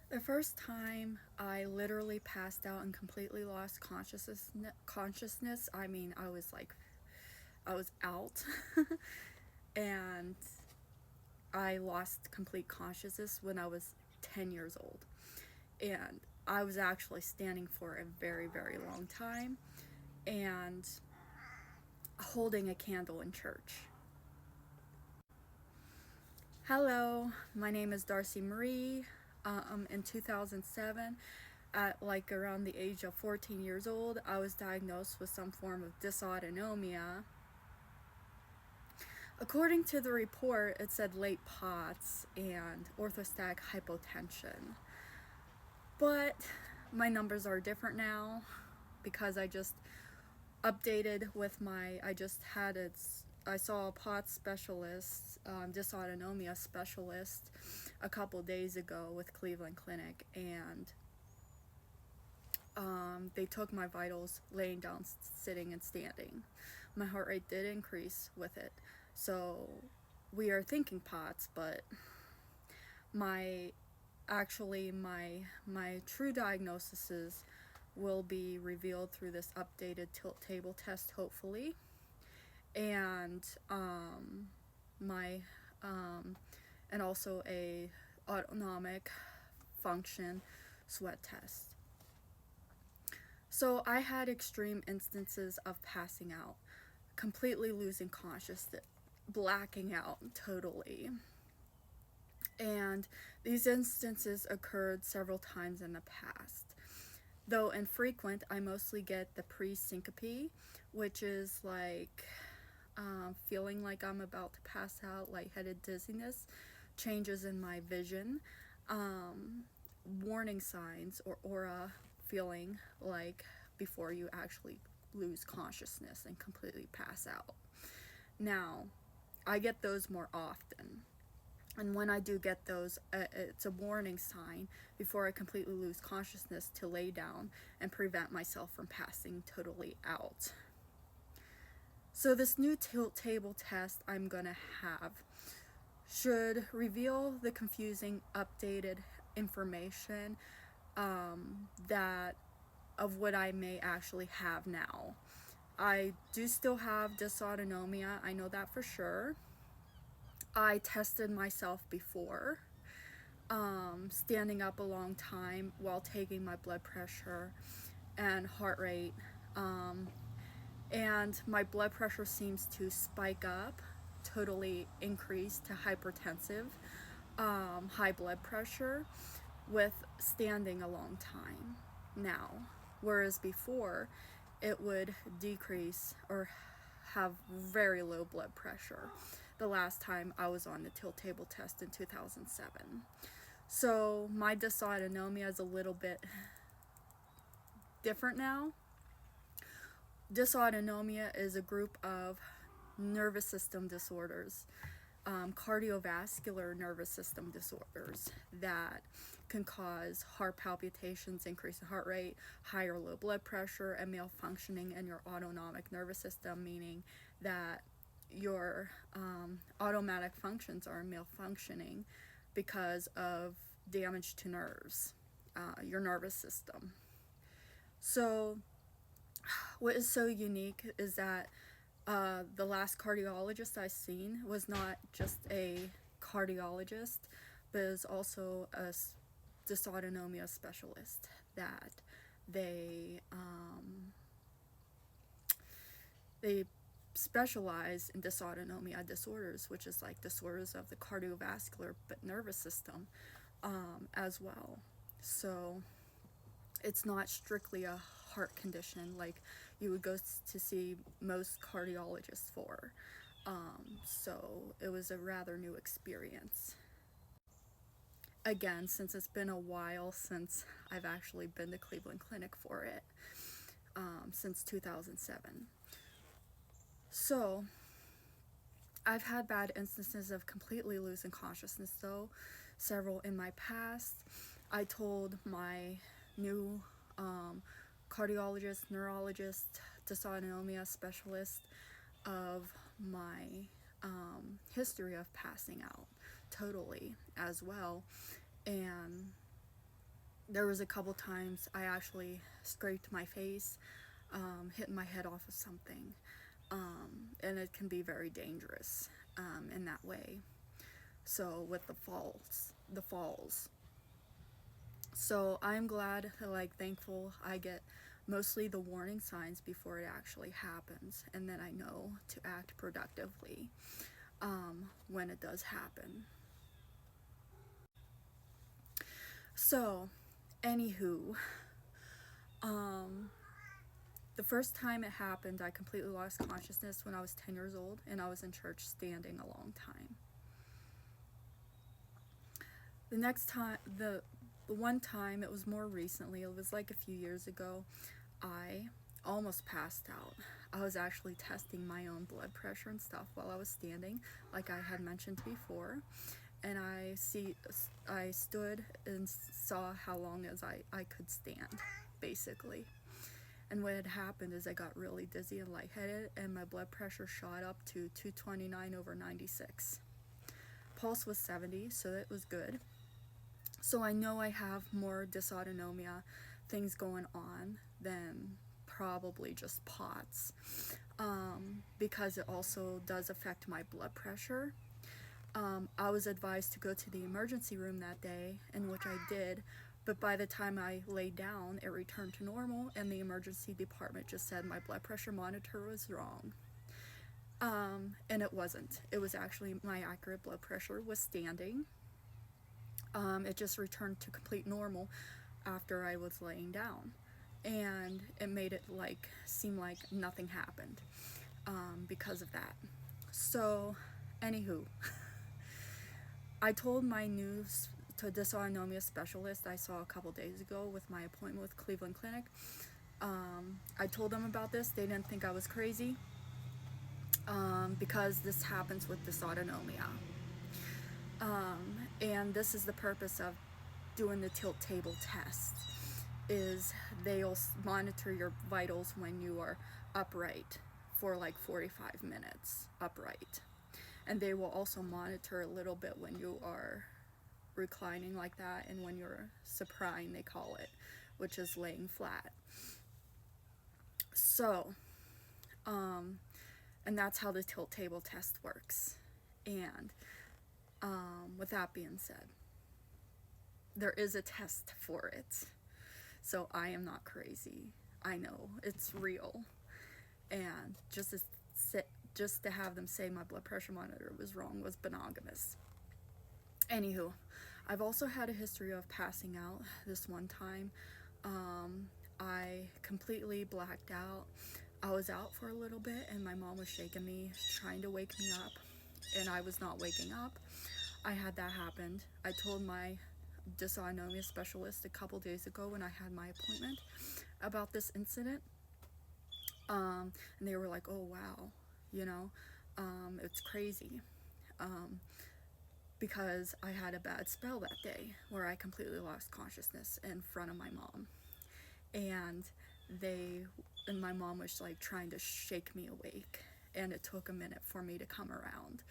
The first time I literally passed out and completely lost consciousness, I mean, I was out and I lost complete consciousness when I was 10 years old. And I was actually standing for a very, very long time and holding a candle in church. Hello, my name is Darcy Marie. In 2007, at like around the age of 14 years old, I was diagnosed with some form of dysautonomia. According to the report, it said late POTS and orthostatic hypotension. But my numbers are different now because I just updated with I saw a POTS specialist, dysautonomia specialist, a couple days ago with Cleveland Clinic, and they took my vitals laying down, sitting, and standing. My heart rate did increase with it. So we are thinking POTS, but my my true diagnoses will be revealed through this updated tilt table test, hopefully, and my and also a autonomic function sweat test. So I had extreme instances of passing out, completely losing consciousness, blacking out totally. And these instances occurred several times in the past. Though infrequent, I mostly get the pre-syncope, which is like feeling like I'm about to pass out, lightheaded dizziness, changes in my vision, warning signs or aura feeling like before you actually lose consciousness and completely pass out. Now, I get those more often. And when I do get those, it's a warning sign before I completely lose consciousness to lay down and prevent myself from passing totally out. So this new tilt table test I'm gonna have should reveal the confusing updated information that of what I may actually have now. I do still have dysautonomia, I know that for sure. I tested myself before, standing up a long time while taking my blood pressure and heart rate, and my blood pressure seems to spike up, totally increase to hypertensive, high blood pressure with standing a long time now, whereas before it would decrease or have very low blood pressure the last time I was on the tilt table test in 2007. So my dysautonomia is a little bit different now. Dysautonomia is a group of nervous system disorders, cardiovascular nervous system disorders that can cause heart palpitations, increase in heart rate, high or low blood pressure, and malfunctioning in your autonomic nervous system, meaning that your automatic functions are malfunctioning because of damage to nerves, your nervous system. So what is so unique is that the last cardiologist I seen was not just a cardiologist, but is also a dysautonomia specialist that they specialize in dysautonomia disorders, which is like disorders of the cardiovascular but nervous system as well. So it's not strictly a heart condition like you would go to see most cardiologists for. So it was a rather new experience. Again, since it's been a while since I've actually been to Cleveland Clinic for it, since 2007. So I've had bad instances of completely losing consciousness though, several in my past. I told my new cardiologist, neurologist, dysautonomia specialist of my history of passing out totally as well. And There was a couple times I actually scraped my face, hitting my head off of something, and it can be very dangerous in that way. So with the falls. So I'm glad, like thankful, I get mostly the warning signs before it actually happens, and then I know to act productively when it does happen. So, anywho, the first time it happened, I completely lost consciousness when I was 10 years old, and I was in church standing a long time. The next time, the one time, it was more recently, it was like a few years ago, I almost passed out. I was actually testing my own blood pressure and stuff while I was standing, like I had mentioned before, and I stood and saw how long as I could stand, basically. And what had happened is I got really dizzy and lightheaded, and my blood pressure shot up to 229/96. Pulse was 70, so it was good. So I know I have more dysautonomia things going on than probably just POTS, because it also does affect my blood pressure. I was advised to go to the emergency room that day, in which I did, but by the time I laid down, it returned to normal, and the emergency department just said my blood pressure monitor was wrong. And it wasn't. It was actually my accurate blood pressure was standing. It just returned to complete normal after I was laying down, and it made it seem like nothing happened because of that. So, anywho, I told my news to dysautonomia specialist I saw a couple days ago with my appointment with Cleveland Clinic. I told them about this. They didn't think I was crazy because this happens with dysautonomia. And this is the purpose of doing the tilt table test, is they'll monitor your vitals when you are upright for like 45 minutes upright. And they will also monitor a little bit when you are reclining like that, and when you're supine, they call it, which is laying flat. So, and that's how the tilt table test works. And with that being said, there is a test for it. So I am not crazy. I know it's real. And just to have them say my blood pressure monitor was wrong was monogamous. Anywho, I've also had a history of passing out. This one time, I completely blacked out. I was out for a little bit, and my mom was shaking me, trying to wake me up, and I was not waking up. I had that happen. I told my dysautonomia specialist a couple days ago when I had my appointment about this incident, and they were like, oh wow, it's crazy, because I had a bad spell that day where I completely lost consciousness in front of my mom, and my mom was like trying to shake me awake, and it took a minute for me to come around.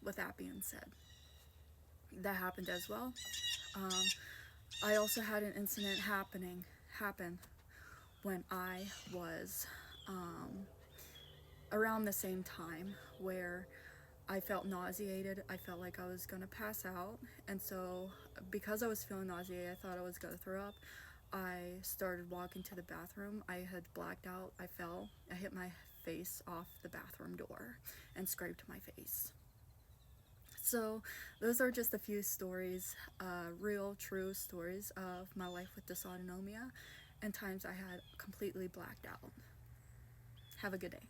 With that being said, that happened as well. I also had an incident happen when I was around the same time, where I felt nauseated. I felt like I was gonna pass out, and so because I was feeling nauseated, I thought I was gonna throw up. I started walking to the bathroom. I had blacked out. I fell. I hit my face off the bathroom door and scraped my face. So those are just a few stories, real, true stories of my life with dysautonomia and times I had completely blacked out. Have a good day.